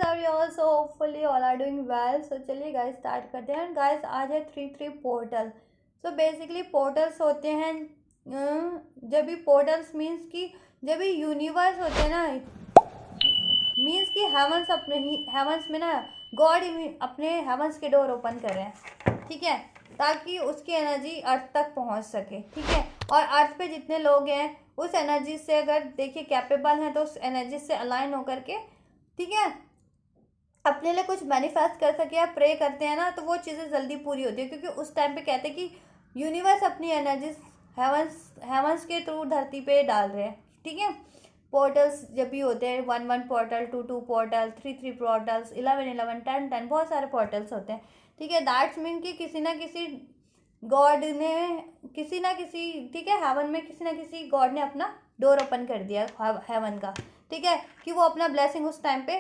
Are you all so hopefully all are doing well. So चलिए guys start करते हैं। Guys आज है 3 पोर्टल। सो बेसिकली पोर्टल्स होते हैं जब भी पोर्टल्स मीन्स कि जब भी यूनिवर्स होते हैं ना, मीन्स कि हेवंस अपने ही हेवंस में ना गॉड अपने हेवंस के डोर ओपन कर रहे हैं, ठीक है, ताकि उसकी एनर्जी अर्थ तक पहुंच सके, ठीक है। और अर्थ पे जितने लोग हैं उस एनर्जी से अगर देखिए कैपेबल हैं तो उस एनर्जी से अलाइन होकर के, ठीक है, अपने लिए कुछ मैनिफेस्ट कर सके या प्रे करते हैं ना, तो वो चीज़ें जल्दी पूरी होती है, क्योंकि उस टाइम पे कहते हैं कि यूनिवर्स अपनी एनर्जी हेवंस के थ्रू धरती पे डाल रहे हैं, ठीक है। पोर्टल्स जब भी होते हैं 1 पोर्टल, 2 पोर्टल, 3 पोर्टल्स, 11 10 बहुत सारे पोर्टल्स होते हैं, ठीक है। दैट्स मीन कि किसी ना किसी गॉड ने किसी ना किसी, ठीक है, हेवन में किसी ना किसी गॉड ने अपना डोर ओपन कर दिया हेवन का, ठीक है, कि वो अपना ब्लेसिंग उस टाइम पे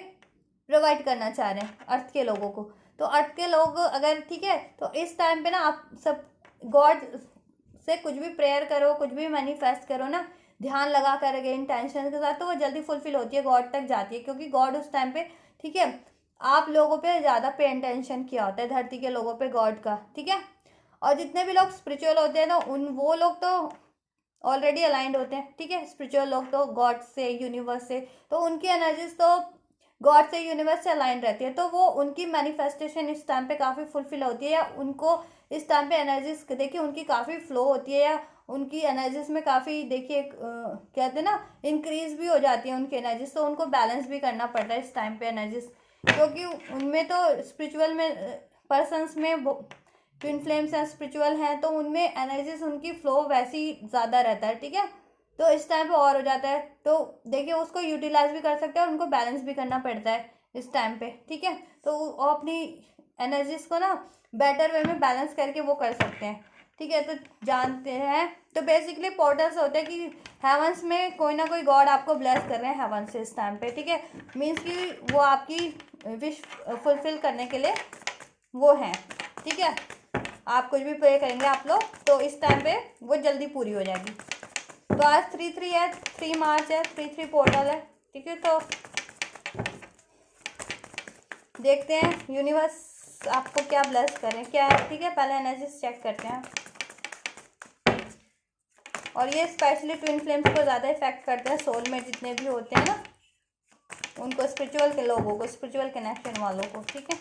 प्रोवाइड करना चाह रहे हैं अर्थ के लोगों को। तो अर्थ के लोग अगर, ठीक है, तो इस टाइम पे ना आप सब गॉड से कुछ भी प्रेयर करो, कुछ भी मैनिफेस्ट करो ना, ध्यान लगा कर इंटेंशन के साथ, तो वो जल्दी फुलफिल होती है, गॉड तक जाती है, क्योंकि गॉड उस टाइम पे, ठीक है, आप लोगों पे ज़्यादा पे अटेंशन किया होता है, धरती के लोगों पे गॉड का, ठीक है। और जितने भी लोग स्पिरिचुअल होते हैं ना, वो लोग तो ऑलरेडी अलाइंड होते हैं, ठीक है। स्पिरिचुअल लोग तो गॉड से, यूनिवर्स से, तो उनकी एनर्जीज तो गॉड से, यूनिवर्स से अलाइन रहती है, तो वो उनकी मैनिफेस्टेशन इस टाइम पे काफ़ी फुलफिल होती है, या उनको इस टाइम पे एनर्जीज देखिए उनकी काफ़ी फ्लो होती है, या उनकी एनर्जीज में काफ़ी देखिए कहते हैं ना इंक्रीज भी हो जाती है उनकी एनर्जीज, तो उनको बैलेंस भी करना पड़ता है इस टाइम पे एनर्जीज, क्योंकि उनमें तो स्पिरिचुअल में पर्सनस में ट्विन फ्लेम्स हैं, स्पिरिचुअल हैं, तो उनमें एनर्जीज उनकी फ्लो वैसी ज़्यादा रहता है, ठीक है। तो इस टाइम पे और हो जाता है, तो देखिए उसको यूटिलाइज भी कर सकते हैं और उनको बैलेंस भी करना पड़ता है इस टाइम पे, ठीक है। तो वो अपनी एनर्जीज को ना बेटर वे में बैलेंस करके वो कर सकते हैं, ठीक है। तो जानते हैं, तो बेसिकली पोर्टल्स होते हैं कि हेवंस में कोई ना कोई गॉड आपको ब्लेस कर रहे हैं हेवन से इस टाइम पे, ठीक है। मीन्स कि वो आपकी विश फुलफिल करने के लिए वो हैं, ठीक है। आप कुछ भी प्रे करेंगे आप लोग, तो इस टाइम पे वो जल्दी पूरी हो जाएगी। तो आज 3 है, 3 मार्च है, 3 पोर्टल है, ठीक है। तो देखते हैं यूनिवर्स आपको क्या ब्लेस करें, क्या है, ठीक है। पहले एनर्जीज चेक करते हैं, और ये स्पेशली ट्विन फ्लेम्स को ज़्यादा इफेक्ट करते हैं, सोलमेट जितने भी होते हैं ना उनको, स्पिरिचुअल के लोगों को, स्पिरिचुअल कनेक्शन वालों को, ठीक है,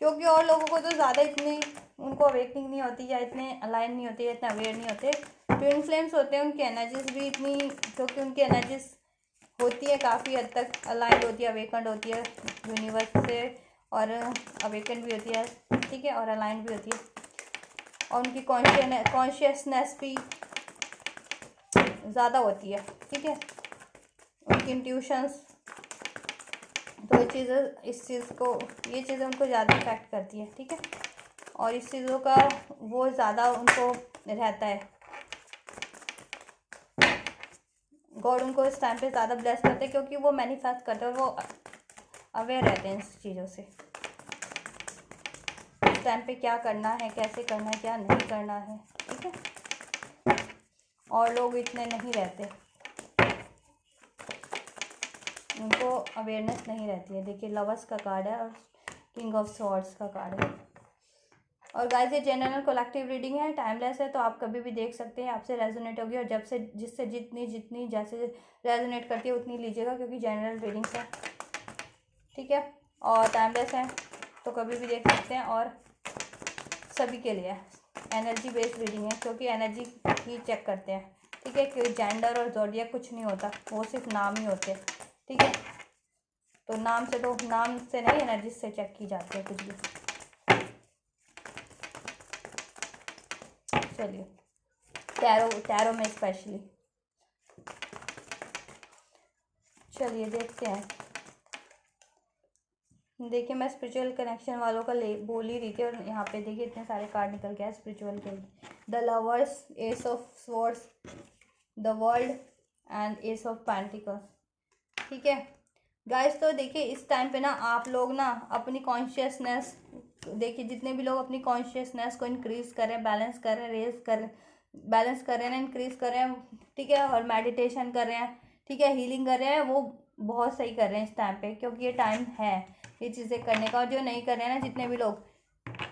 क्योंकि और लोगों को तो ज़्यादा इतनी उनको अवेकनिंग नहीं होती, या इतने अलाइन नहीं होती, या इतने अवेयर नहीं होते। ट्विन फ्लेम्स होते हैं, उनकी एनर्जीज भी इतनी, क्योंकि उनकी एनर्जीज होती है काफ़ी हद तक अलाइंड होती है, अवेकन्ड होती है यूनिवर्स से, और अवेकन्ड भी होती है, ठीक है, और अलाइंड भी होती है, और उनकी कॉन्शियसनेस भी ज़्यादा होती है, ठीक है, उनकी इंट्यूशंस, तो ये चीज़ें उनको ज़्यादा इफेक्ट करती है, ठीक है। और इस चीज़ों का वो ज़्यादा उनको रहता है, गॉड उनको इस टाइम पे ज़्यादा ब्लेस करते हैं, क्योंकि वो मैनिफेस्ट करते हैं, वो अवेयर रहते हैं इस चीज़ों से, इस टाइम पे क्या करना है, कैसे करना है, क्या नहीं करना है, ठीक है। और लोग इतने नहीं रहते, उनको अवेयरनेस नहीं रहती है। देखिए लवर्स का कार्ड है और किंग ऑफ सॉर्ड्स का कार्ड है। और गाइस ये जनरल कलेक्टिव रीडिंग है, टाइमलेस है, तो आप कभी भी देख सकते हैं, आपसे रेजोनेट होगी, और जब से जिससे जितनी जैसे रेजोनेट करती है उतनी लीजिएगा, क्योंकि जनरल रीडिंग्स है, ठीक है, और टाइमलेस है, तो कभी भी देख सकते हैं, और सभी के लिए एनर्जी बेस्ड रीडिंग है, क्योंकि एनर्जी ही चेक करते हैं, ठीक है, कि जेंडर और ज़ोडिएक कुछ नहीं होता, वो सिर्फ नाम ही होते हैं, ठीक है। तो नाम से नहीं, एनर्जी से चेक की जाती है कुछ भी। चलिए टैरो में स्पेशली, चलिए देखते हैं। देखिए मैं स्पिरिचुअल कनेक्शन वालों का बोल ही रही थी, और यहाँ पे देखिए इतने सारे कार्ड निकल के आए स्पिरिचुअल के। The lovers, S of swords, the world, and S of pentacles, ठीक है गाइस। तो देखिए इस टाइम पे ना आप लोग ना अपनी कॉन्शियसनेस, देखिए जितने भी लोग अपनी कॉन्शियसनेस को इंक्रीज कर रहे हैं, बैलेंस कर रहे हैं, बैलेंस कर रहे हैं ना, इंक्रीज कर रहे हैं, ठीक है, और मेडिटेशन कर रहे हैं, ठीक है, हीलिंग कर रहे हैं, वो बहुत सही कर रहे हैं इस टाइम पे, क्योंकि ये टाइम है ये चीज़ें करने का। और जो नहीं कर रहे हैं ना, जितने भी लोग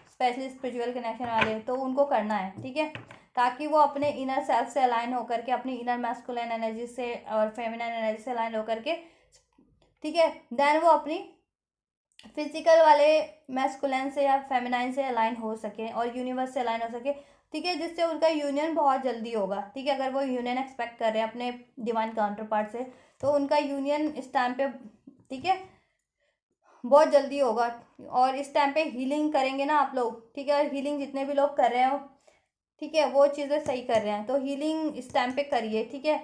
स्पेशली स्पिरिचुअल कनेक्शन वाले, तो उनको करना है, ठीक है, ताकि वो अपने इनर सेल्फ से अलाइन होकर के, अपनी इनर मैस्कुलिन एनर्जी से और फेमिनिन एनर्जी से अलाइन होकर के, ठीक है, देन वो अपनी फिजिकल वाले मैस्कुलिन से या फेमिनाइन से अलाइन हो सके और यूनिवर्स से अलाइन हो सके, ठीक है, जिससे उनका यूनियन बहुत जल्दी होगा, ठीक है। अगर वो यूनियन एक्सपेक्ट कर रहे हैं अपने डिवाइन काउंटर पार्ट से, तो उनका यूनियन इस टाइम पे, ठीक है, बहुत जल्दी होगा। और इस टाइम पे हीलिंग करेंगे ना आप लोग, ठीक है, और हीलिंग जितने भी लोग कर रहे हो, ठीक है, वो चीज़ें सही कर रहे हैं, तो हीलिंग इस टाइम पे करिए, ठीक है।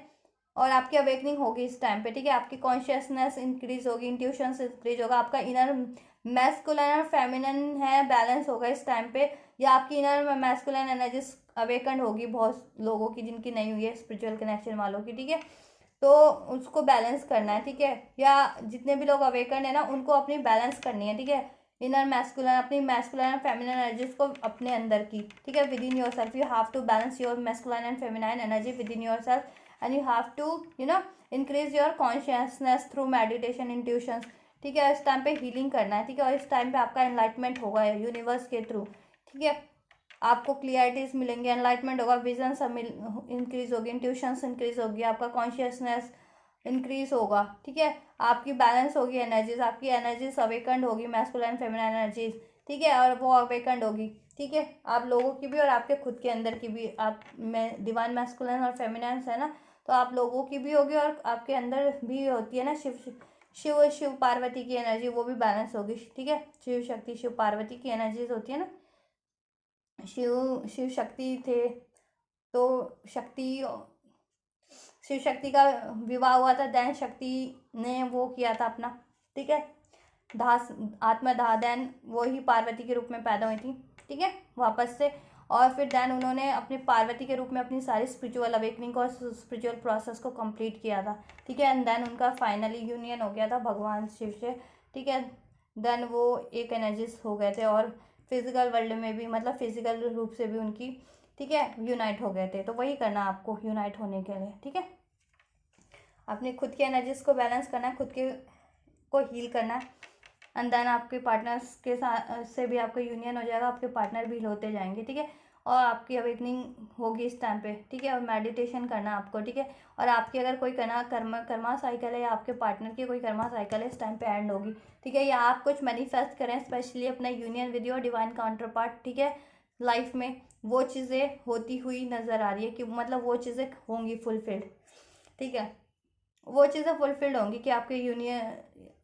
और आपकी अवेकनिंग होगी इस टाइम पे, ठीक है, आपकी कॉन्शियसनेस इंक्रीज होगी, इंट्यूशन इंक्रीज होगा, आपका इनर मैस्कुलिन और फेमिनिन है बैलेंस होगा इस टाइम पे, या आपकी इनर मैस्कुलिन एनर्जीज अवेकन होगी बहुत लोगों की, जिनकी नहीं हुई है स्पिरिचुअल कनेक्शन वालों की, ठीक है, तो उसको बैलेंस करना है, ठीक है। या जितने भी लोग अवेकन है ना, उनको अपनी बैलेंस करनी है, ठीक है, इनर मैस्कुलिन, अपनी मैस्कुलिन एंड फेमिनिन एनर्जीज को अपने अंदर की, ठीक है, within yourself you have to balance your masculine and feminine energy within yourself, and you have to increase your consciousness through meditation, intuitions, ठीक है। इस time पे हीलिंग करना है, ठीक है, और इस टाइम पे आपका एनलाइटमेंट होगा यूनिवर्स के थ्रू, ठीक है, आपको क्लियरिटीज मिलेंगे, एनलाइटमेंट होगा, विजन सब इंक्रीज होगी, इंट्यूशंस इंक्रीज होगी, आपका कॉन्शियसनेस इंक्रीज होगा, ठीक है, आपकी बैलेंस होगी एनर्जीज, आपकी एनर्जीज अवेकंड होगी, मैस्कुलिन फेमिनिन एनर्जीज, ठीक है, और वो अवेकंड होगी, ठीक है, आप लोगों की भी और आपके खुद के अंदर की भी। आप में डिवाइन मैस्कुलिन और फेमिनिन है ना, तो आप लोगों की भी होगी और आपके अंदर भी होती है ना, शिव पार्वती की एनर्जी, वो भी बैलेंस होगी, ठीक है, शिव शक्ति शिव पार्वती की एनर्जीज होती है ना, शिव शक्ति थे, तो शक्ति, शिव शक्ति का विवाह हुआ था, दैन शक्ति ने वो किया था अपना, ठीक है, दास आत्मदाह, दैन वो ही पार्वती के रूप में पैदा हुई थी, ठीक है, वापस से। और फिर दैन उन्होंने अपनी पार्वती के रूप में अपनी सारी स्पिरिचुअल अवेकनिंग और स्पिरिचुअल प्रोसेस को कंप्लीट किया था, ठीक है, एंड देन उनका फाइनली यूनियन हो गया था भगवान शिव से, ठीक है, देन वो एक एनर्जीज हो गए थे और फिजिकल वर्ल्ड में भी, मतलब फिजिकल रूप से भी उनकी, ठीक है, यूनाइट हो गए थे। तो वही करना आपको यूनाइट होने के लिए, ठीक है, अपने खुद की एनर्जीज को बैलेंस करना है, खुद के को हील करना है, एंड देन आपके पार्टनर्स के साथ से भी आपका यूनियन हो जाएगा, आपके पार्टनर भी होते जाएंगे, ठीक है, और आपकी अवेकनिंग होगी इस टाइम पे, ठीक है, और मेडिटेशन करना है आपको, ठीक है, और आपकी अगर कोई कर्मा साइकिल है या आपके पार्टनर की कोई कर्मा साइकिल है, इस टाइम पे एंड होगी, ठीक है, या आप कुछ मैनिफेस्ट करें स्पेशली अपना union with your divine counter part, ठीक है, लाइफ में वो चीज़ें होती हुई नज़र आ रही है कि मतलब वो चीज़ें होंगी फुलफिल्ड, ठीक है, वो चीज़ें फुलफिल्ड होंगी कि आपके यूनियन,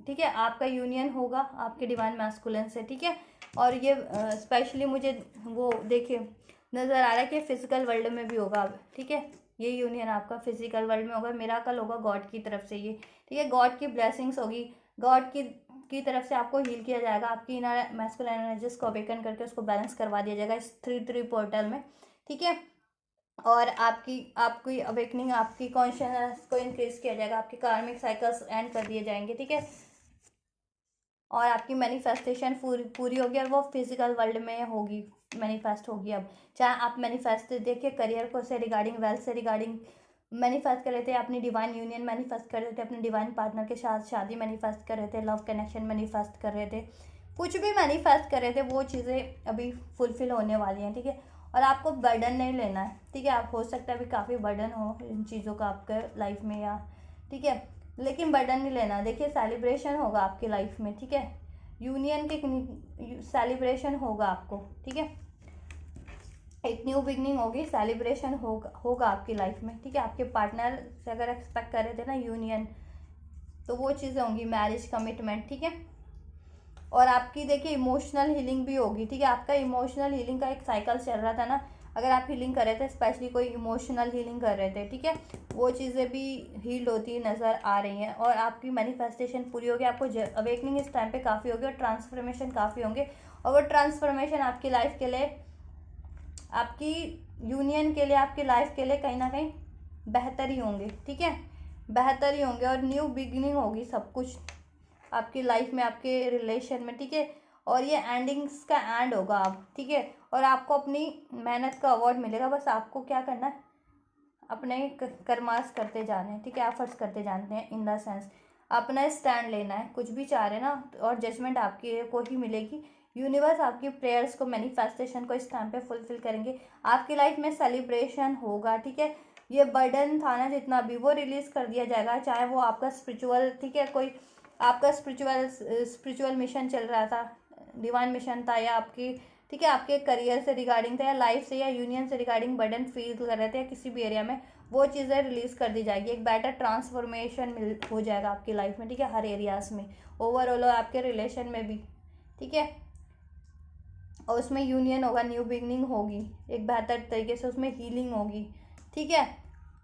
ठीक है, आपका यूनियन होगा आपके डिवाइन मैस्कुलिन से, ठीक है। और ये स्पेशली मुझे वो देखिए नज़र आ रहा है कि फिजिकल वर्ल्ड में भी होगा अब, ठीक है, ये यूनियन आपका फिजिकल वर्ल्ड में होगा, मिराकल होगा गॉड की तरफ से ये, ठीक है, गॉड की ब्लेसिंग्स होगी, गॉड की तरफ से आपको हील किया जाएगा, आपकी इनर मैस्कुलिन एनर्जीज को अवेकन करके उसको बैलेंस करवा दिया जाएगा इस 3-3 पोर्टल में, ठीक है, और आपकी अवेकनिंग, आपकी कॉन्शियसनेस को इंक्रीज किया जाएगा, आपकी कार्मिक साइकिल्स एंड कर दिए जाएंगे, ठीक है, और आपकी मैनिफेस्टेशन पूरी होगी और वो फिजिकल वर्ल्ड में होगी, मैनिफेस्ट होगी। अब चाहे आप मैनिफेस्ट देखिए करियर को से रिगार्डिंग, वेल्थ से रिगार्डिंग मैनिफेस्ट कर रहे थे, अपनी डिवाइन यूनियन मैनिफेस्ट कर रहे थे, अपने डिवाइन पार्टनर के साथ शादी मैनिफेस्ट कर रहे थे, लव कनेक्शन मैनिफेस्ट कर रहे थे, कुछ भी मैनिफेस्ट कर रहे थे, वो चीज़ें अभी फुलफिल होने वाली हैं, ठीक है, और आपको बर्डन नहीं लेना है, ठीक है, आप हो सकता है अभी काफ़ी बर्डन हो इन चीज़ों का आपके लाइफ में, या ठीक है, लेकिन बर्डन नहीं लेना, देखिए सेलिब्रेशन होगा आपकी लाइफ में, ठीक है, यूनियन के सेलिब्रेशन होगा आपको, ठीक है, एक न्यू बिगनिंग होगी, सेलिब्रेशन होगा आपकी लाइफ में, ठीक है, आपके पार्टनर से अगर एक्सपेक्ट कर रहे थे ना यूनियन, तो वो चीज़ें होंगी, मैरिज कमिटमेंट, ठीक है, और आपकी देखिए इमोशनल हीलिंग भी होगी, ठीक है, आपका इमोशनल हीलिंग का एक साइकिल चल रहा था ना, अगर आप हीलिंग कर रहे थे, स्पेशली कोई इमोशनल हीलिंग कर रहे थे, ठीक है, वो चीज़ें भी हील्ड होती नज़र आ रही हैं, और आपकी मैनिफेस्टेशन पूरी होगी, आपको अवेकनिंग इस टाइम पे काफ़ी होगी और ट्रांसफॉर्मेशन काफ़ी होंगे, और वो ट्रांसफॉर्मेशन आपकी लाइफ के लिए, आपकी यूनियन के लिए, आपकी लाइफ के लिए कहीं ना कहीं बेहतर ही होंगे, ठीक है, बेहतर ही होंगे, और न्यू बिगिनिंग होगी सब कुछ आपकी लाइफ में, आपके रिलेशन में, ठीक है, और ये एंडिंग्स का एंड होगा अब, ठीक है, और आपको अपनी मेहनत का अवार्ड मिलेगा, बस आपको क्या करना है, अपने कर्मास करते जाने हैं, ठीक है, एफर्ट्स करते जाते हैं, इन द सेंस अपना स्टैंड लेना है, कुछ भी चाह रहे हैं ना, और जजमेंट आपकी को ही मिलेगी। यूनिवर्स आपकी प्रेयर्स को, मैनिफेस्टेशन को इस टाइम पे फुलफिल करेंगे। आपकी लाइफ में सेलिब्रेशन होगा, ठीक है। ये बर्डन था ना जितना भी, वो रिलीज कर दिया जाएगा, चाहे वो आपका स्पिरिचुअल, ठीक है, कोई आपका स्पिरिचुअल मिशन चल रहा था, डिवाइन मिशन था, या आपकी, ठीक है, आपके करियर से रिगार्डिंग था, या लाइफ से या यूनियन से रिगार्डिंग बर्डन फील कर रहे थे, या किसी भी एरिया में, वो चीज़ें रिलीज कर दी जाएगी। एक बेटर ट्रांसफॉर्मेशन हो जाएगा आपकी लाइफ में, ठीक है, हर एरियाज में, ओवरऑल आपके रिलेशन में भी, ठीक है। और उसमें यूनियन होगा, न्यू बिगनिंग होगी, एक बेहतर तरीके से उसमें हीलिंग होगी, ठीक है।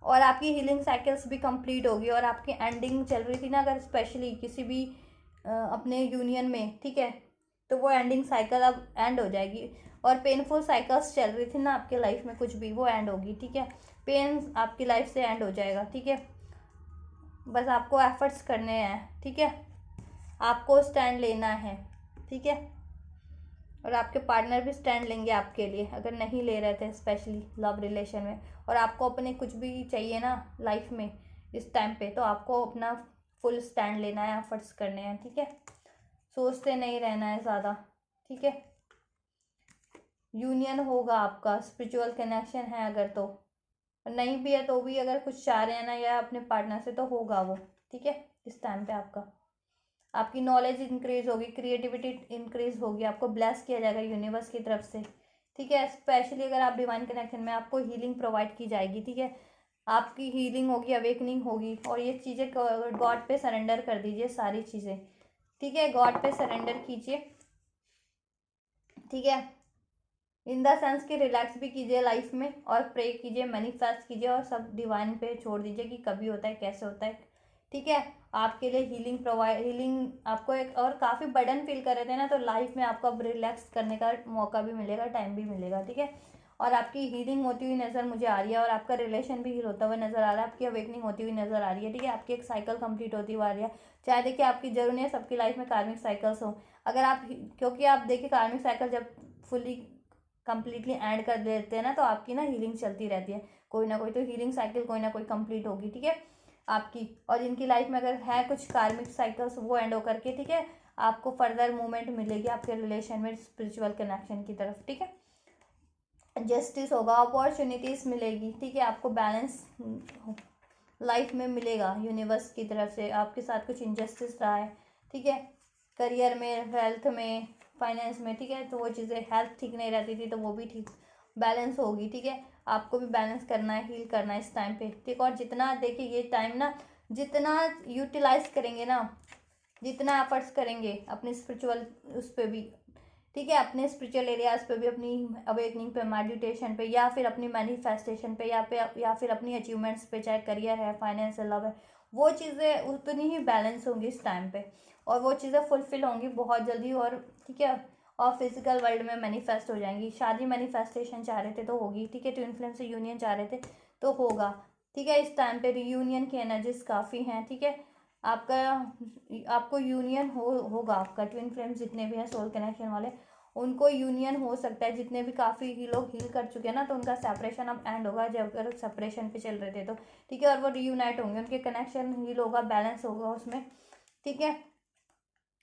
और आपकी हीलिंग साइकिल्स भी कंप्लीट होगी, और आपकी एंडिंग चल रही थी ना अगर स्पेशली किसी भी अपने यूनियन में, ठीक है, तो वो एंडिंग साइकिल अब एंड हो जाएगी। और पेनफुल साइकिल्स चल रही थी ना आपके लाइफ में कुछ भी, वो एंड होगी, ठीक है। पेन आपकी लाइफ से एंड हो जाएगा, ठीक है। बस आपको एफर्ट्स करने हैं, ठीक है, आपको स्टैंड लेना है, ठीक है। और आपके पार्टनर भी स्टैंड लेंगे आपके लिए, अगर नहीं ले रहे थे स्पेशली लव रिलेशन में। और आपको अपने कुछ भी चाहिए ना लाइफ में इस टाइम पे, तो आपको अपना फुल स्टैंड लेना है, एफर्ट्स करने हैं, ठीक है। सोचते नहीं रहना है ज़्यादा, ठीक है। यूनियन होगा आपका, स्पिरिचुअल कनेक्शन है अगर तो, नहीं भी है तो भी अगर कुछ चाह रहे हैं ना या अपने पार्टनर से, तो होगा वो, ठीक है। इस टाइम पे आपकी नॉलेज इंक्रीज होगी, क्रिएटिविटी इंक्रीज होगी, आपको ब्लेस किया जाएगा यूनिवर्स की तरफ से, ठीक है। स्पेशली अगर आप डिवाइन कनेक्शन में, आपको हीलिंग प्रोवाइड की जाएगी, ठीक है। आपकी हीलिंग होगी, अवेकनिंग होगी, और ये चीज़ें गॉड पे सरेंडर कर दीजिए सारी चीज़ें, ठीक है। गॉड पे सरेंडर कीजिए, ठीक है। इन द सेंस कि रिलैक्स भी कीजिए लाइफ में, और प्रे कीजिए, मैनिफेस्ट कीजिए, और सब डिवाइन पे छोड़ दीजिए कि कभी होता है, कैसे होता है, ठीक है। आपके लिए हीलिंग आपको एक, और काफ़ी बर्डन फील कर रहे थे ना, तो लाइफ में आपको अब रिलैक्स करने का मौका भी मिलेगा, टाइम भी मिलेगा, ठीक है। और आपकी हीलिंग होती हुई नज़र मुझे आ रही है, और आपका रिलेशन भी हील होता हुआ नज़र आ रहा है, आपकी अवेकनिंग होती हुई नज़र आ रही है, ठीक है। आपकी एक साइकिल कंप्लीट होती हुई आ रही है, चाहे देखिए आपकी जरूरी है सबकी लाइफ में कार्मिक साइकिल्स हो, अगर आप, क्योंकि आप देखिए कार्मिक साइकिल जब फुली कंप्लीटली एंड कर देते हैं ना, तो आपकी ना हीलिंग चलती रहती है, कोई ना कोई तो हीलिंग साइकिल कोई ना कोई कंप्लीट होगी, ठीक है, आपकी। और जिनकी लाइफ में अगर है कुछ कार्मिक साइकिल्स, वो एंड होकर के, ठीक है, आपको फर्दर मूवमेंट मिलेगी आपके रिलेशन में, स्पिरिचुअल कनेक्शन की तरफ, ठीक है। जस्टिस होगा, अपॉर्चुनिटीज मिलेगी, ठीक है, आपको बैलेंस लाइफ में मिलेगा यूनिवर्स की तरफ से। आपके साथ कुछ इनजस्टिस रहा है, ठीक है, करियर में, हेल्थ में, फाइनेंस में, ठीक है, तो वो चीज़ें, हेल्थ ठीक नहीं रहती थी तो वो भी ठीक बैलेंस होगी, ठीक है। आपको भी बैलेंस करना है, हील करना है इस टाइम पे, ठीक। और जितना देखिए ये टाइम ना, जितना यूटिलाइज करेंगे ना, जितना एफर्ट्स करेंगे अपने स्पिरिचुअल उस पर भी, ठीक है, अपने स्पिरिचुअल एरियाज पे भी, अपनी अवेकनिंग पे, मेडिटेशन पे, या फिर अपनी मैनिफेस्टेशन पे, या फिर अपनी अचीवमेंट्स पे, चाहे करियर है, फाइनेंस है, लव है, वो चीज़ें उतनी ही बैलेंस होंगी इस टाइम पे, और वो चीज़ें फुलफिल होंगी बहुत जल्दी, और ठीक है, और फिजिकल वर्ल्ड में मैनिफेस्ट हो जाएंगी। शादी मैनिफेस्टेशन चाह रहे थे तो होगी, ठीक है। ट्विन फ्लेम से यूनियन चाह रहे थे तो होगा, ठीक है। इस टाइम पे रियूनियन की एनर्जीज काफ़ी हैं, ठीक है। आपका, आपको यूनियन होगा आपका, ट्विन फ्लेम्स जितने भी हैं सोल कनेक्शन वाले, उनको यूनियन हो सकता है, जितने भी काफ़ी ही लोग हील कर चुके हैं ना, तो उनका सेपरेशन अब एंड होगा, जब अगर सेपरेशन पे चल रहे थे तो, ठीक है। और वो रीयूनाइट होंगे, उनके कनेक्शन हील होगा, बैलेंस होगा उसमें, ठीक है।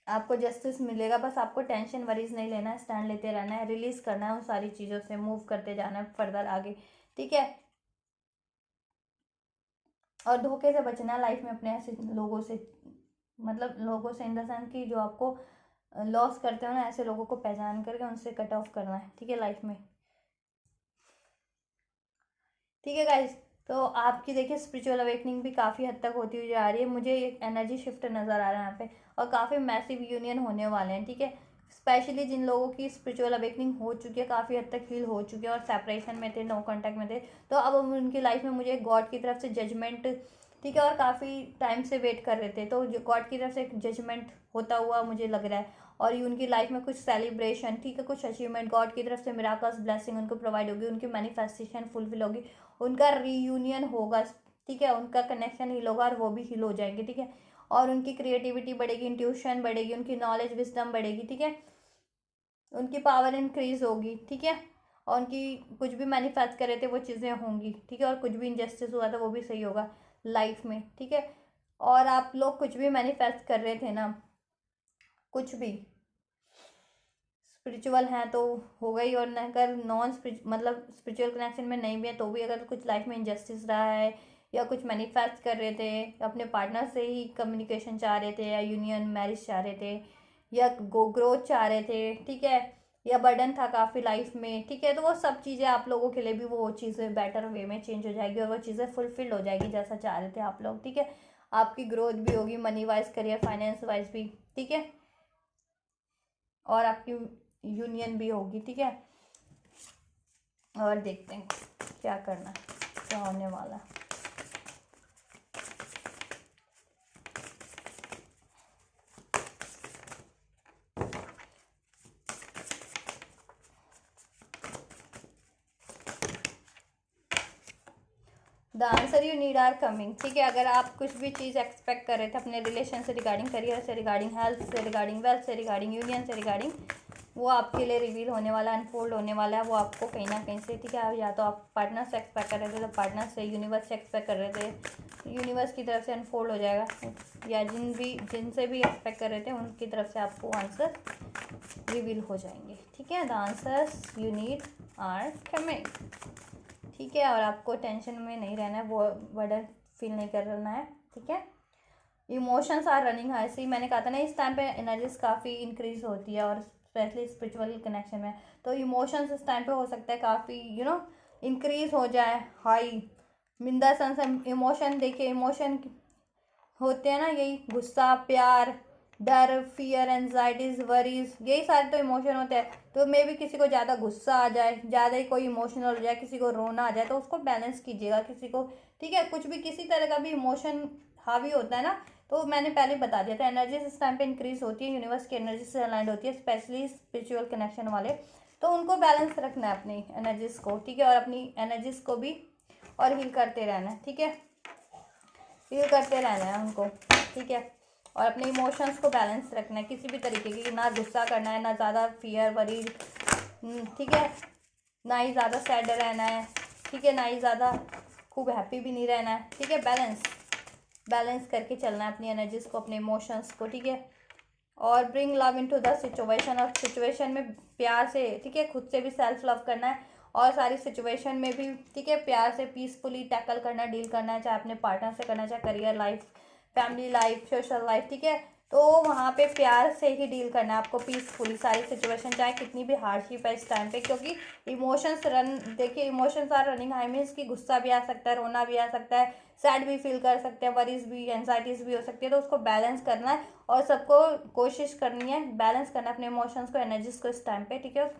आपको जस्टिस मिलेगा, बस आपको टेंशन वरीज नहीं लेना है, स्टैंड लेते रहना है, रिलीज करना है उन सारी चीज़ों से, मूव करते जाना है फर्दर आगे, ठीक है। और धोखे से बचना लाइफ में अपने, ऐसे लोगों से, मतलब लोगों से इन द सेंस कि जो आपको लॉस करते हो ना, ऐसे लोगों को पहचान करके उनसे कट ऑफ करना है, ठीक है, लाइफ में, ठीक है गाइस। तो आपकी देखिए स्पिरिचुअल अवेकनिंग भी काफ़ी हद तक होती हुई जा रही है, मुझे एक एनर्जी शिफ्ट नज़र आ रहा है यहाँ पे, और काफ़ी मैसिव यूनियन होने वाले हैं, ठीक है। स्पेशली जिन लोगों की स्पिरिचुअल अवेकनिंग हो चुकी है, काफ़ी हद तक हील हो चुके हैं, और सेपरेशन में थे, नो कांटेक्ट में थे, तो अब उनकी लाइफ में मुझे गॉड की तरफ से जजमेंट, ठीक है, और काफ़ी टाइम से वेट कर रहे थे, तो गॉड की तरफ से एक जजमेंट होता हुआ मुझे लग रहा है, और ये उनकी लाइफ में कुछ सेलिब्रेशन, ठीक है, कुछ अचीवमेंट, गॉड की तरफ से मिराकल्स, ब्लेसिंग उनको प्रोवाइड होगी, उनकी मैनिफेस्टेशन फुलफिल होगी, उनका रीयूनियन होगा, ठीक है, उनका कनेक्शन हील होगा, और वो भी हील हो जाएंगे, ठीक है। और उनकी क्रिएटिविटी बढ़ेगी, इंट्यूशन बढ़ेगी, उनकी नॉलेज विजडम बढ़ेगी, ठीक है, उनकी पावर इंक्रीज होगी, ठीक है। और उनकी कुछ भी मैनिफेस्ट करे थे वो चीज़ें होंगी, ठीक है। और कुछ भी इनजस्टिस हुआ था वो भी सही होगा लाइफ में, ठीक है। और आप लोग कुछ भी मैनिफेस्ट कर रहे थे ना, कुछ भी स्पिरिचुअल हैं तो होगा ही, और अगर नॉन मतलब स्पिरिचुअल कनेक्शन में नहीं भी है तो भी अगर कुछ लाइफ में इनजस्टिस रहा है, या कुछ मैनिफेस्ट कर रहे थे, अपने पार्टनर से ही कम्युनिकेशन चाह रहे थे, या यूनियन मैरिज चाह रहे थे, या ग्रोथ चाह रहे थे, ठीक है, या बर्डन था काफ़ी लाइफ में, ठीक है, तो वो सब चीज़ें आप लोगों के लिए भी वो चीज़ें बेटर वे में चेंज हो जाएगी, और वो चीज़ें फुलफिल हो जाएगी जैसा चाह रहे थे आप लोग, ठीक है। आपकी ग्रोथ भी होगी, money wise, career, finance wise भी, ठीक है, और आपकी यूनियन भी होगी, ठीक है। और देखते हैं क्या करना है, क्या होने वाला है। The answer you need are coming, ठीक है। अगर आप कुछ भी चीज़ एक्सपेक्ट कर रहे थे अपने रिलेशन से रिगार्डिंग, करियर से रिगार्डिंग, हेल्थ से रिगार्डिंग, वेल्थ से रिगार्डिंग, यूनियन से रिगार्डिंग, वो आपके लिए रिवील होने वाला, अनफोल्ड होने वाला है। वो आपको कहीं ना कहीं से, ठीक है, या तो आप पार्टनर से एक्सपेक्ट कर रहे थे तो पार्टनर से, यूनिवर्स से एक्सपेक्ट कर रहे थे, यूनिवर्स की तरफ से अनफोल्ड हो जाएगा, या जिनसे भी एक्सपेक्ट कर रहे थे उनकी तरफ से आपको आंसर रिवील हो जाएंगे, ठीक है। The answers you need are coming, ठीक है। और आपको टेंशन में नहीं रहना है, वो बर्डन फील नहीं करना है, ठीक है। इमोशंस आर रनिंग हाई, सी मैंने कहा था ना, इस टाइम पे एनर्जीज काफ़ी इंक्रीज होती है, और स्पेशली स्पिरिचुअल कनेक्शन में, तो इमोशंस इस टाइम पे हो सकता है काफ़ी इंक्रीज हो जाए, हाई मिंदा सन इमोशन। देखिए इमोशन होते हैं ना, यही गुस्सा, प्यार, डर, फियर, एनजाइटीज, वरीज, यही सारे तो इमोशन होते हैं। तो मे भी किसी को ज़्यादा गुस्सा आ जाए, ज़्यादा ही कोई इमोशनल हो जाए, किसी को रोना आ जाए, तो उसको बैलेंस कीजिएगा, किसी को, ठीक है, कुछ भी किसी तरह का भी इमोशन हावी होता है ना, तो मैंने पहले बता दिया था, एनर्जीज इस टाइम पे इंक्रीज होती है, यूनिवर्स की एनर्जी से अलाइंड होती है, स्पेशली स्पिरिचुअल कनेक्शन वाले, तो उनको बैलेंस रखना है अपनी एनर्जीज को, ठीक है, और अपनी एनर्जीज को भी और हील करते रहना है, ठीक है, हील करते रहना है उनको, ठीक है, और अपने इमोशंस को बैलेंस रखना है, किसी भी तरीके की, ना गुस्सा करना है, ना ज़्यादा फियर, वरी, ठीक है, ना ही ज़्यादा सैड रहना है, ठीक है, ना ही ज़्यादा खूब हैप्पी भी नहीं रहना है, ठीक है, बैलेंस करके चलना है अपनी एनर्जीज को, अपने इमोशंस को, ठीक है। और bring love into the situation, और सिचुएशन में प्यार से, ठीक है, खुद से भी सेल्फ लव करना है, और सारी सिचुएशन में भी, ठीक है, प्यार से पीसफुली टैकल करना, डील करना है, चाहे अपने पार्टनर से करना, चाहे career life, family life, social life, ठीक है, तो वहाँ पे प्यार से ही डील करना है आपको, पीसफुली सारी सिचुएशन, चाहे कितनी भी हार्डशिप है इस टाइम पे, क्योंकि इमोशंस देखिए emotions are running high, means कि गुस्सा भी आ सकता है, रोना भी आ सकता है, सैड भी फील कर सकते हैं, वरीज भी, एनजाइटीज भी हो सकती है, तो उसको बैलेंस करना है, और सबको कोशिश करनी है बैलेंस करना अपने इमोशंस को, एनर्जीज को इस टाइम पे, ठीक है,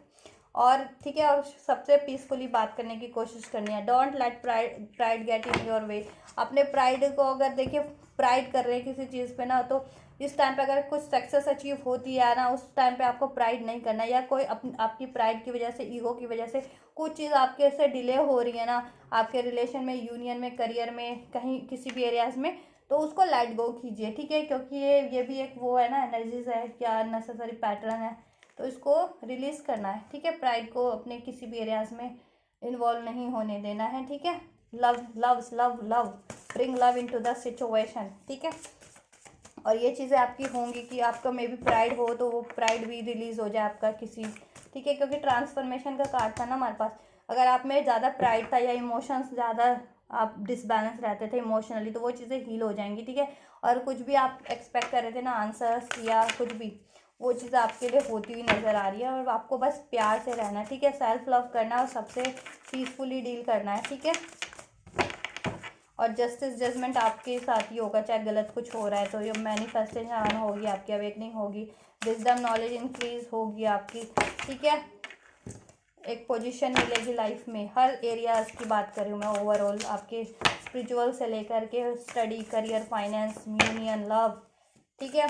और ठीक है, और सबसे पीसफुली बात करने की कोशिश करनी है। Don't let pride get in your way, अपने प्राइड को, अगर देखिए प्राइड कर रहे हैं किसी चीज़ पे ना, तो इस टाइम पे अगर कुछ सक्सेस अचीव होती है ना, उस टाइम पे आपको प्राइड नहीं करना है, या कोई आपकी प्राइड की वजह से, ईगो की वजह से कुछ चीज़ आपके से डिले हो रही है ना, आपके रिलेशन में, यूनियन में, करियर में, कहीं किसी भी एरियाज में, तो उसको लेट गो कीजिए, ठीक है, क्योंकि ये भी एक वो है ना, एनर्जीज है, क्या अननेसेसरी पैटर्न है, तो इसको रिलीज करना है, ठीक है, प्राइड को अपने किसी भी एरियाज में इन्वॉल्व नहीं होने देना है, ठीक है। Love love love love, bring love into the situation, ठीक है, और ये चीज़ें आपकी होंगी कि आपका मे बी प्राइड हो तो वो प्राइड भी रिलीज हो जाए आपका किसी, ठीक है, क्योंकि ट्रांसफॉर्मेशन का कार्ड था ना हमारे पास, अगर आप में ज़्यादा प्राइड था, या इमोशंस ज़्यादा आप डिसबैलेंस रहते थे इमोशनली, तो वो चीज़ें हील हो जाएंगी, ठीक है, और कुछ भी आप एक्सपेक्ट कर रहे थे ना, आंसर्स या कुछ भी, वो चीज़ आपके लिए होती हुई नज़र आ रही है, और आपको बस प्यार से रहना है, ठीक है, सेल्फ लव करना है, और सबसे पीसफुली डील करना है, ठीक है, और जस्टिस जजमेंट आपके साथ ही होगा, चाहे गलत कुछ हो रहा है तो ये मैनिफेस्टेशन होगी, आपकी अवेकनिंग होगी, विजडम नॉलेज इंक्रीज होगी आपकी, ठीक है, एक पोजीशन मिलेगी लाइफ में, हर एरियाज की बात कर रही हूँ मैं, ओवरऑल आपके स्पिरिचुअल से लेकर के study, career, finance, union, love, ठीक है,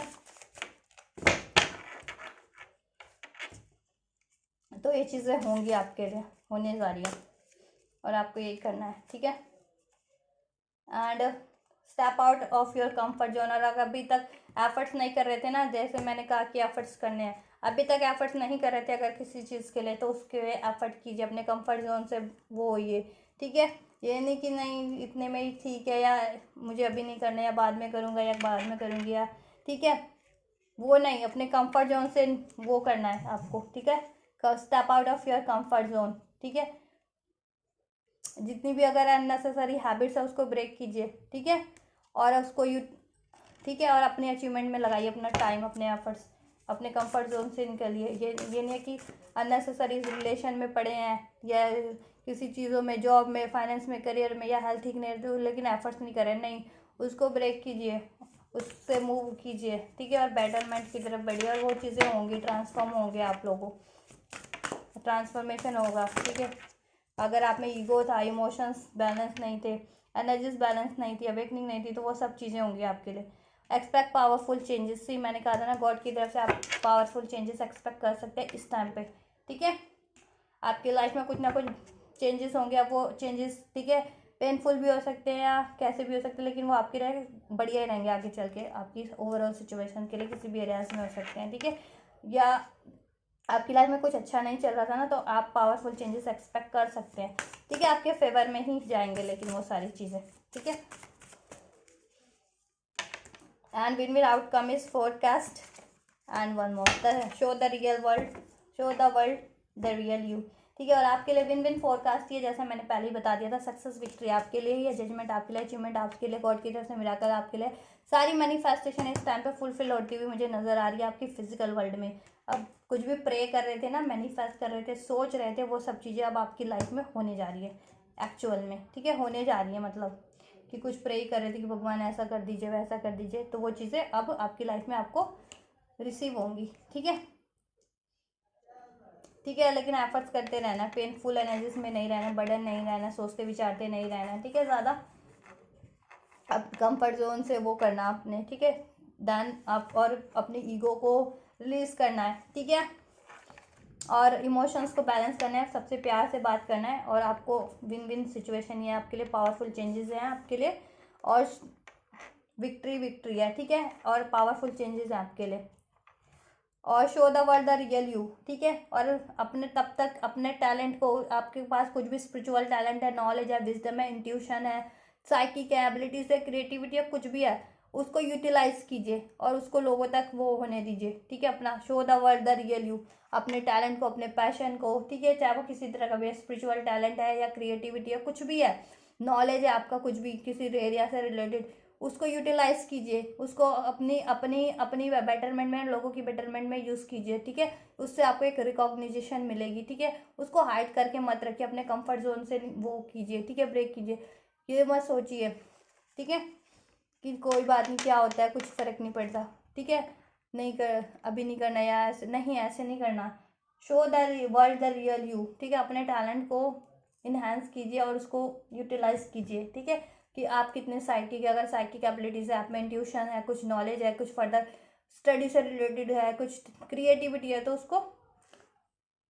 तो ये चीज़ें होंगी आपके लिए, होने जा रही है, और आपको यही करना है, ठीक है, and step out of your comfort zone. और अगर अभी तक एफर्ट्स नहीं कर रहे थे ना, जैसे मैंने कहा कि एफर्ट्स करने हैं, अभी तक एफर्ट्स नहीं कर रहे थे अगर किसी चीज़ के लिए, तो उसके एफर्ट कीजिए, अपने कंफर्ट जोन से वो होइए, ठीक है, ये नहीं कि नहीं इतने में ही ठीक है, या मुझे अभी नहीं करना, या बाद में करूँगा, या बाद में करूँगी, या ठीक है वो नहीं, अपने कंफर्ट जोन से वो करना है आपको, ठीक है। Step out of your comfort zone, ठीक है। जितनी भी अगर अननेसेसरी हैबिट्स है उसको ब्रेक कीजिए, ठीक है। और उसको ठीक है, और अपने अचीवमेंट में लगाइए अपना टाइम, अपने एफर्ट्स, अपने कंफर्ट जोन से निकलिए। ये नहीं है कि अननेसेसरी रिलेशन में पड़े हैं, या किसी चीज़ों में, जॉब में, फाइनेंस में, करियर में, या हेल्थ ठीक नहीं तो लेकिन एफर्ट्स नहीं करें, नहीं, उसको ब्रेक कीजिए, उससे मूव कीजिए, ठीक है। और बेटरमेंट की तरफ बढ़िए, और वो चीज़ें होंगी, ट्रांसफॉर्म होंगे, आप लोगों ट्रांसफॉर्मेशन होगा, ठीक है। अगर आप में ईगो था, इमोशंस बैलेंस नहीं थे, एनर्जीज बैलेंस नहीं थी, अवेकनिंग नहीं थी, तो वो सब चीज़ें होंगी आपके लिए। एक्सपेक्ट पावरफुल चेंजेस, सी मैंने कहा था ना, गॉड की तरफ से आप पावरफुल चेंजेस एक्सपेक्ट कर सकते हैं इस टाइम पे, ठीक है। आपकी लाइफ में कुछ ना कुछ चेंजेस होंगे, अब वो चेंजेस, ठीक है, पेनफुल भी हो सकते हैं या कैसे भी हो सकते हैं, लेकिन वो आपके रहे बढ़िया ही रहेंगे आगे चल के, आपकी ओवरऑल सिचुएशन के लिए किसी भी एरियाज में हो सकते हैं, ठीक है। या आपकी लाइफ में कुछ अच्छा नहीं चल रहा था ना, तो आप पावरफुल चेंजेस एक्सपेक्ट कर सकते हैं, ठीक है। आपके फेवर में ही जाएंगे लेकिन वो सारी चीज़ें, ठीक है। And win will outcome is forecast and one more, show the real world, show the world the real you, ठीक है। और आपके लिए विन विन फोरकास्ट ही है, जैसा मैंने पहले ही बता दिया था, सक्सेस विक्ट्री आपके लिए ही है, जजमेंट आपके लिए, अचीवमेंट आपके लिए, गॉड की तरफ से मिराकल आपके लिए, सारी मैनिफेस्टेशन इस टाइम पे फुलफिल होती हुई मुझे नजर आ रही है आपकी फिजिकल वर्ल्ड में। अब कुछ भी प्रे कर रहे थे ना, मैनिफेस्ट कर रहे थे, सोच रहे थे, वो सब चीज़ें अब आपकी लाइफ में होने जा रही है एक्चुअल में, ठीक है। होने जा रही है, मतलब कि कुछ प्रे कर रहे थे कि भगवान ऐसा कर दीजिए, वैसा कर दीजिए, तो वो चीज़ें अब आपकी लाइफ में आपको रिसीव होंगी, ठीक है, ठीक है। लेकिन एफर्ट्स करते रहना, पेनफुल एनर्जीज में नहीं रहना, बर्डन नहीं रहना, सोचते विचारते नहीं रहना, ठीक है। ज़्यादा अब कंफर्ट जोन से वो करना आपने, ठीक है। देन आप और अपनी ईगो को रिलीज करना है, ठीक है। और इमोशंस को बैलेंस करना है, सबसे प्यार से बात करना है, और आपको विन विन सिचुएशन ये आपके लिए, पावरफुल चेंजेस हैं आपके लिए, और विक्ट्री विक्ट्री है, ठीक है। और पावरफुल चेंजेस हैं आपके लिए, और show the world the real you, ठीक है। और अपने तब तक अपने टैलेंट को, आपके पास कुछ भी स्पिरिचुअल टैलेंट है, नॉलेज है, विजडम है, इंट्यूशन है, साइकिक है, एबिलिटीज है, क्रिएटिविटी है, कुछ भी है, उसको यूटिलाइज कीजिए और उसको लोगों तक वो होने दीजिए, ठीक है। अपना show the world the real you, अपने टैलेंट को, अपने पैशन को, ठीक है, चाहे वो किसी तरह का भी स्पिरिचुअल टैलेंट है या क्रिएटिविटी है, कुछ भी है, नॉलेज है आपका कुछ भी किसी एरिया से रिलेटेड, उसको यूटिलाइज कीजिए, उसको अपनी अपनी अपनी बेटरमेंट में, लोगों की बेटरमेंट में यूज़ कीजिए, ठीक है। उससे आपको एक रिकॉग्निजेशन मिलेगी, ठीक है। उसको हाइड करके मत रखिए, अपने कंफर्ट जोन से वो कीजिए, ठीक है, ब्रेक कीजिए। ये मत सोचिए, ठीक है, कि कोई बात नहीं, क्या होता है, कुछ फ़र्क नहीं पड़ता, ठीक है, नहीं कर, अभी नहीं करना, या ऐसे नहीं, ऐसे नहीं करना। Show the world the real you, ठीक है। अपने टैलेंट को इन्हांस कीजिए और उसको यूटिलाइज कीजिए, ठीक है, कि आप कितने साइकिक है, अगर साइकिक एबिलिटीज़ है, आप में इंट्यूशन है, कुछ नॉलेज है, कुछ फर्दर स्टडी से रिलेटेड है, कुछ क्रिएटिविटी है, तो उसको,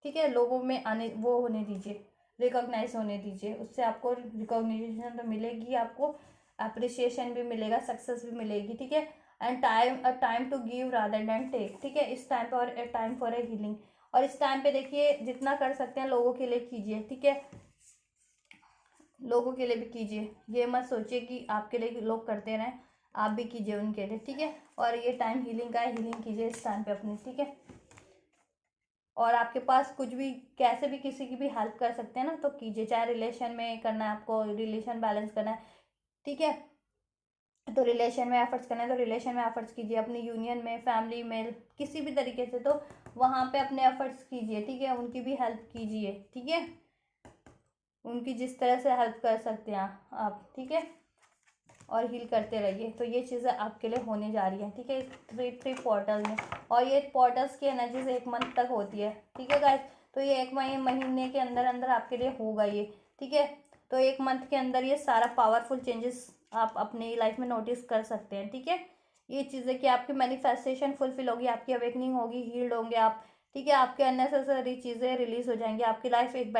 ठीक है, लोगों में आने, वो होने दीजिए, रिकॉग्नाइज होने दीजिए। उससे आपको रिकॉग्निशन तो मिलेगी, आपको अप्रिसिएशन भी मिलेगा, सक्सेस भी मिलेगी, ठीक है। And time to give rather than take, ठीक है, इस टाइम पर, और टाइम फॉर ए हीलिंग, और इस टाइम पे देखिए जितना कर सकते हैं लोगों के लिए कीजिए, ठीक है, लोगों के लिए भी कीजिए। ये मत सोचिए कि आपके लिए लोग करते रहें, आप भी कीजिए उनके लिए, ठीक है। और ये टाइम हीलिंग का है, हीलिंग कीजिए इस टाइम पे अपनी, ठीक है। और आपके पास कुछ भी, कैसे भी किसी की भी हेल्प कर सकते हैं ना, तो कीजिए, चाहे रिलेशन में करना है आपको, रिलेशन बैलेंस करना है, ठीक है, तो रिलेशन में एफर्ट्स करना है तो रिलेशन में एफर्ट्स कीजिए, अपनी यूनियन में, फैमिली में, किसी भी तरीके से, तो वहाँ पे अपने एफर्ट्स कीजिए, ठीक है, उनकी भी हेल्प कीजिए, ठीक है, उनकी जिस तरह से हेल्प कर सकते हैं आप, ठीक है, और हील करते रहिए। तो ये चीज़ें आपके लिए होने जा रही हैं, ठीक है, थ्री पोर्टल में, और ये पोर्टल्स की एनर्जीज 1 मंथ तक होती है, ठीक है गाइस। तो ये 1 महीने के अंदर अंदर आपके लिए होगा ये, ठीक है। तो 1 मंथ के अंदर ये सारा पावरफुल चेंजेस आप अपनी लाइफ में नोटिस कर सकते हैं, ठीक है। ये चीज़ें कि आपकी मैनिफेस्टेशन फुलफिल होगी, आपकी अवेकनिंग होगी, हील्ड होंगे आप, ठीक है, आपके अननेसेसरी चीज़ें रिलीज हो जाएंगी, आपकी लाइफ एक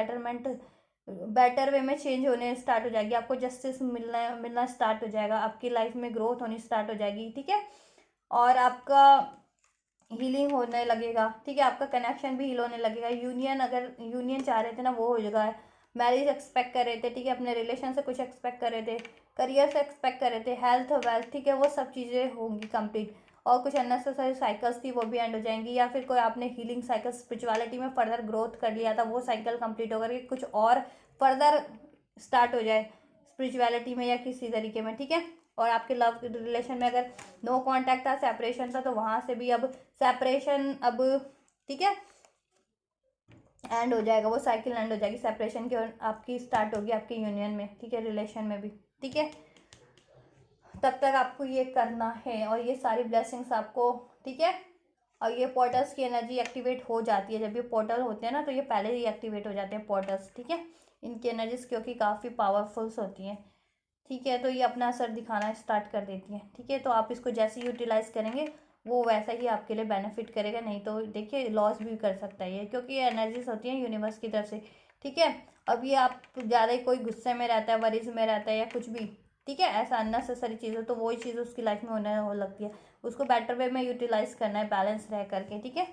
बेटर वे में चेंज होने स्टार्ट हो जाएगी, आपको जस्टिस मिलना मिलना स्टार्ट हो जाएगा, आपकी लाइफ में ग्रोथ होनी स्टार्ट हो जाएगी, ठीक है। और आपका हीलिंग होने लगेगा, ठीक है, आपका कनेक्शन भी हील होने लगेगा, यूनियन, अगर यूनियन चाह रहे थे ना, वो हो जाएगा, मैरिज एक्सपेक्ट कर रहे थे, ठीक है, अपने रिलेशन से कुछ एक्सपेक्ट कर रहे थे, करियर से एक्सपेक्ट कर रहे थे, हेल्थ वेल्थ, ठीक है, वो सब चीज़ें होंगी कंप्लीट। और कुछ अननेसेसरी साइकिल्स थी वो भी एंड हो जाएंगी, या फिर कोई आपने हीलिंग साइकिल स्पिरिचुअलिटी में फर्दर ग्रोथ कर लिया था, वो साइकिल कंप्लीट होकर के कुछ और फर्दर स्टार्ट हो जाए स्पिरिचुअलिटी में या किसी तरीके में, ठीक है। और आपके लव रिलेशन में अगर नो कांटेक्ट था, सेपरेशन था, तो वहाँ से भी अब सेपरेशन अब, ठीक है, एंड हो जाएगा, वो साइकिल एंड हो जाएगी सेपरेशन की, और आपकी स्टार्ट होगी आपकी यूनियन में, ठीक है, रिलेशन में भी, ठीक है। तब तक आपको ये करना है, और ये सारी ब्लेसिंग्स आपको, ठीक है। और ये पोर्टल्स की एनर्जी एक्टिवेट हो जाती है, जब ये पोर्टल होते हैं ना तो ये पहले ही एक्टिवेट हो जाते हैं पोर्टल्स, ठीक है। इनकी एनर्जीज क्योंकि काफ़ी पावरफुल्स होती हैं, ठीक है, तो ये अपना असर दिखाना स्टार्ट कर देती हैं, ठीक है। तो आप इसको जैसे यूटिलाइज करेंगे वो वैसा ही आपके लिए बेनिफिट करेगा, नहीं तो देखिए लॉस भी कर सकता है ये, क्योंकि ये एनर्जीज होती हैं यूनिवर्स की तरफ से, ठीक है। अब ये आप ज़्यादा ही कोई गुस्से में रहता है, वरीज में रहता है या कुछ भी, ठीक है, ऐसा अननेसेसरी चीज़ है, तो वही चीज़ उसकी लाइफ में होने हो लगती है, उसको बेटर वे में यूटिलाइज करना है, बैलेंस रह करके, ठीक है।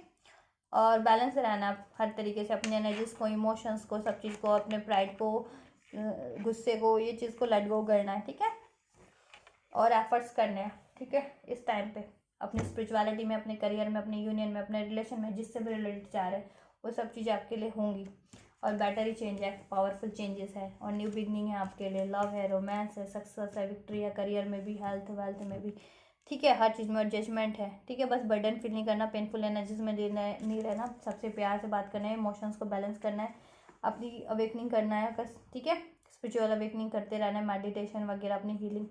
और बैलेंस रहना है हर तरीके से, अपनी एनर्जीज को, इमोशंस को, सब चीज़ को, अपने प्राइड को, गुस्से को, ये चीज़ को लेट गो करना है, ठीक है। और एफर्ट्स करने हैं, ठीक है, इस टाइम पे अपनी स्पिरिचुअलिटी में, अपने करियर में, अपने यूनियन में, अपने रिलेशन में, जिससे भी रिलेटेड चाह रहे हैं वो सब चीज़ें आपके लिए होंगी, और बेटर ही चेंज है, पावरफुल चेंजेस है, और न्यू बिगनिंग है आपके लिए, लव है, रोमांस है, सक्सेस है, विक्ट्री है, करियर में भी, हेल्थ वेल्थ में भी, ठीक है, हर चीज़ में, और जजमेंट है, ठीक है। बस बर्डन फील नहीं करना, पेनफुल एनर्जीज में नहीं रहना, सबसे प्यार से बात करना है, इमोशंस को बैलेंस करना है, अपनी अवेकनिंग करना है बस, ठीक है, स्पिरिचुअल अवेकनिंग करते रहना है, मेडिटेशन वगैरह, अपनी हीलिंग,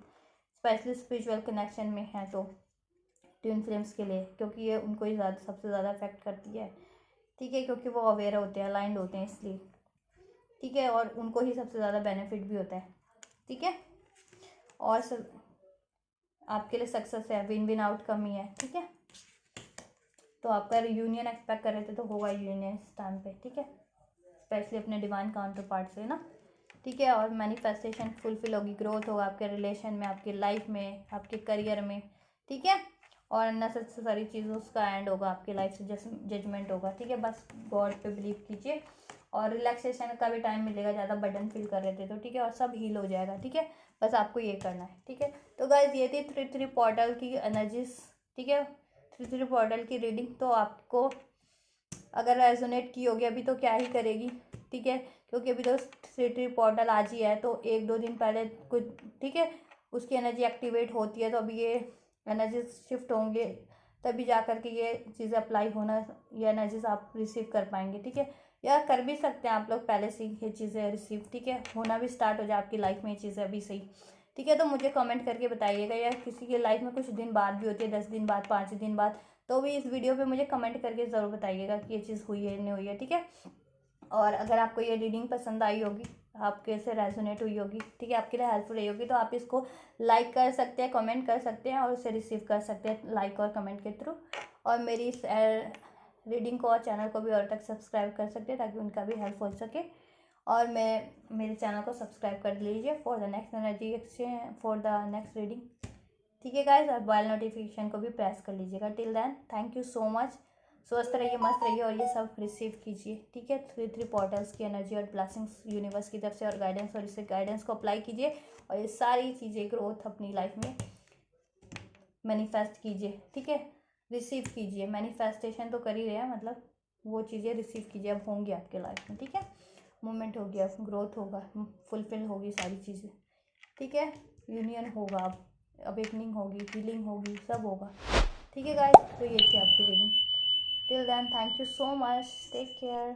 स्पेशली स्पिरिचुअल कनेक्शन में है तो ट्विन फ्लेम्स के लिए, क्योंकि ये उनको ही ज़्यादा, सबसे ज़्यादा अफेक्ट करती है, ठीक है, क्योंकि वो अवेयर होते हैं, अलाइंड होते हैं इसलिए, ठीक है, और उनको ही सबसे ज़्यादा बेनिफिट भी होता है, ठीक है। और सब आपके लिए सक्सेस है, विन विन आउटकम ही है, ठीक है। तो आपका यूनियन एक्सपेक्ट कर रहे थे तो होगा यूनियन इस टाइम पे, ठीक है, स्पेशली अपने डिवाइन काउंटर पार्ट से ना, ठीक है। और मैनिफेस्टेशन फुलफिल होगी, ग्रोथ होगा आपके रिलेशन में, आपकी लाइफ में, आपके करियर में, ठीक है। और अननेसेसरी चीज़ों का एंड होगा आपकी लाइफ से, जजमेंट होगा, ठीक है। बस गॉड पे बिलीव कीजिए, और रिलैक्सेशन का भी टाइम मिलेगा, ज़्यादा बर्डन फील कर रहे थे तो, ठीक है, और सब हील हो जाएगा, ठीक है। बस आपको ये करना है, ठीक है। तो गाइस ये थी 3 पोर्टल की एनर्जीज, ठीक है, 3 पोर्टल की रीडिंग। तो आपको अगर रेजोनेट की होगी अभी तो क्या ही करेगी, ठीक है, क्योंकि अभी तो 3 पोर्टल आज ही है, तो 1-2 दिन पहले कुछ, ठीक है, उसकी एनर्जी एक्टिवेट होती है, तो अभी ये एनर्जी शिफ्ट होंगे, तभी जा कर के ये चीज़ें अप्लाई होना, ये एनर्जीज आप रिसीव कर पाएंगे, ठीक है। या कर भी सकते हैं आप लोग पहले से ये चीज़ें रिसीव, ठीक है, होना भी स्टार्ट हो जाए आपकी लाइफ में ये चीज़ें अभी सही, ठीक है। तो मुझे कमेंट करके बताइएगा, या किसी की लाइफ में कुछ दिन बाद भी होती है, 10 दिन बाद, 5 दिन बाद, तो भी इस वीडियो पे मुझे कमेंट करके ज़रूर बताइएगा कि ये चीज़ हुई है नहीं हुई है, ठीक है। और अगर आपको ये रीडिंग पसंद आई होगी, आपके से रेजोनेट हुई होगी, ठीक है, आपके लिए हेल्पफुल रही होगी, तो आप इसको लाइक कर सकते हैं, कमेंट कर सकते हैं, और उसे रिसीव कर सकते हैं लाइक और कमेंट के थ्रू। और मेरी इस रीडिंग को और चैनल को भी और तक सब्सक्राइब कर सकते हैं, ताकि उनका भी हेल्प हो सके। और मेरे चैनल को सब्सक्राइब कर लीजिए for the next energy exchange, for the next reading, ठीक है गाइस। और बेल नोटिफिकेशन को भी प्रेस कर लीजिएगा। Till then thank you so much, स्वस्थ रहिए, मस्त रहिए, और ये सब रिसीव कीजिए, ठीक है। 3 पोर्टल्स की एनर्जी और ब्लेसिंग्स यूनिवर्स की तरफ से, और गाइडेंस, और इसे गाइडेंस को अप्लाई कीजिए, और ये सारी चीज़ें ग्रोथ अपनी लाइफ में मैनिफेस्ट कीजिए, ठीक है, रिसीव कीजिए। मैनिफेस्टेशन तो कर ही रहे हैं, मतलब वो चीज़ें रिसीव कीजिए, अब होंगी आपके लाइफ में, ठीक है। मूवमेंट होगी, अब ग्रोथ होगा, फुलफिल होगी सारी चीज़ें, ठीक है, यूनियन होगा, अब अवेकनिंग होगी, हीलिंग होगी, सब होगा, ठीक है गाइस। तो ये थी आपकी reading. Till then thank you so much, take care.